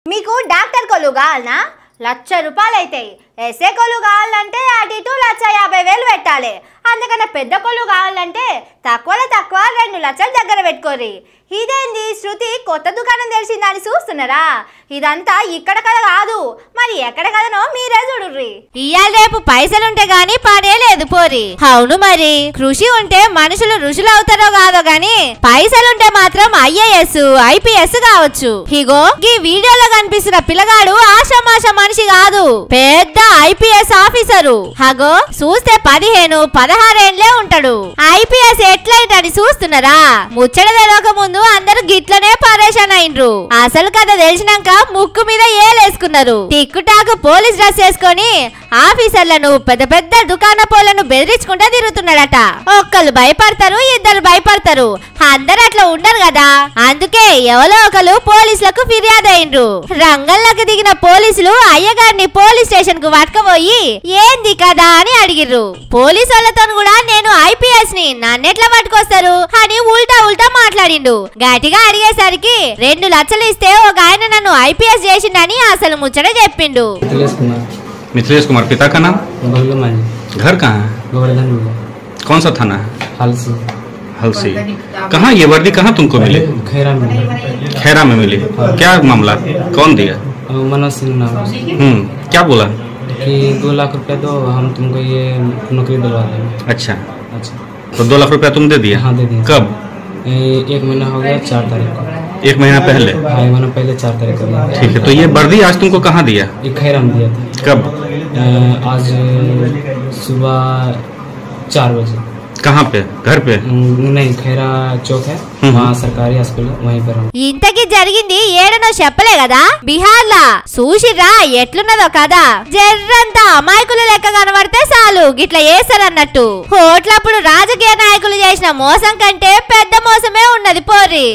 మీకు డాక్టర్ కొలు కావాలనా? 1,00,000 రూపాయలు అవుతాయి. ఎస్ఏ కొలు కావాలంటే అటు ఇటు 1,50,000 పెట్టాలి. అందుకన్నా పెద్ద కొలు కావాలంటే తక్కువలో తక్కువ 2 లక్షలు దగ్గర పెట్టుకోరి. ఇదేంది శృతి కొత్త దుకాణం తెలిసిందని చూస్తున్నారా? ఇదంతా ఇక్కడ కదా కాదు, మరి ఎక్కడ కదనో మీరే చూడుర్రి. ఇయాల రేపు పైసలుంటే గాని పనే లేదు పోరి. అవును మరి, కృషి ఉంటే మనుషులు ఋషులు అవుతారో కాదో గాని పైసలుంటే మాత్రం IAS IPS కావచ్చు. ఇగో ఈ వీడియోలో కనిపిస్తున్న పిల్లగాడు ఆషామాష మనిషి కాదు, పెద్ద IPS ఆఫీసరు. అగో చూస్తే 15-16 ఏండ్లే ఉంటాడు. IPS ఎట్లయితని చూస్తున్నారా? ముచ్చట తెలవక ముందు అందరూ గిట్లనే పరేషాన్ అయినరు. అసలు కథ తెలిసినాక ముక్కు మీద ఏలేసుకున్నారు. టిక్కుటాకు పోలీస్ డ్రెస్ వేసుకొని ఆఫీసర్లను పెద్ద పెద్ద దుకాణ పోలను బెదిరించుకుంటా తిరుగుతున్నాడట. ఒక్కళ్ళు భయపడతారు, ఇద్దరు భయపడతారు, అందరు అట్లా ఉండరు కదా. అందుకే ఎవరో ఒకరు పోలీసులకు ఫిర్యాదు అయినరు. రంగంలోకి దిగిన పోలీసులు అయ్యగారిని పోలీస్ స్టేషన్ కు పట్టుకుపోయి ఏంది కదా అని అడిగిర్రు. పోలీసు వాళ్ళతో కూడా నేను IPS ని నన్నెట్లా పట్టుకొస్తారు అని ఉల్టా ఉల్టా మాట్లాడిండు. గట్టిగా అడిగేసరికి 2 లక్షలు ఇస్తే ఒక ఆయన నన్ను IPS చేసిండని అసలు ముచ్చట చెప్పిండు. मिथिलेश कुमार, पिता का नाम? घर कहाँ है? कौन सा थाना? हलसी। कहाँ ये वर्दी कहाँ तुमको मिली? खैरा में मिली। क्या मामला, कौन दिया? मनोज सिंह नाम। क्या बोला? कि 2 लाख रुपया दो, हम तुमको ये नौकरी दिलवा देंगे। अच्छा, तो 2 लाख रुपया तुम दे दिया? हाँ दे दिया। कब? 1 महीना हो गया, 4 तारीख को। 1 महीना पहले? हाँ, 1 महीना पहले 4 तारीख को दिया। ठीक है, तो ये वर्दी आज तुमको कहाँ दिया? ये खैरा में दिया था। कब? आज सुबह 4 बजे। कहाँ पे? घर पे? नहीं, खैरा चौक है, वहाँ सरकारी हॉस्पिटल, वहीं पर। ఇంతకి జరిగింది ఏడనో చెప్పలే కదా. బిహార్ లా చూసిరా ఎట్లున్నదో కదా. జర్రంతా అమాయకులు లెక్క కనబడితే చాలు గిట్లా చేస్తారన్నట్టు. ఓట్లప్పుడు రాజకీయ నాయకులు చేసిన మోసం కంటే పెద్ద మోసమే ఉన్నది పోరి.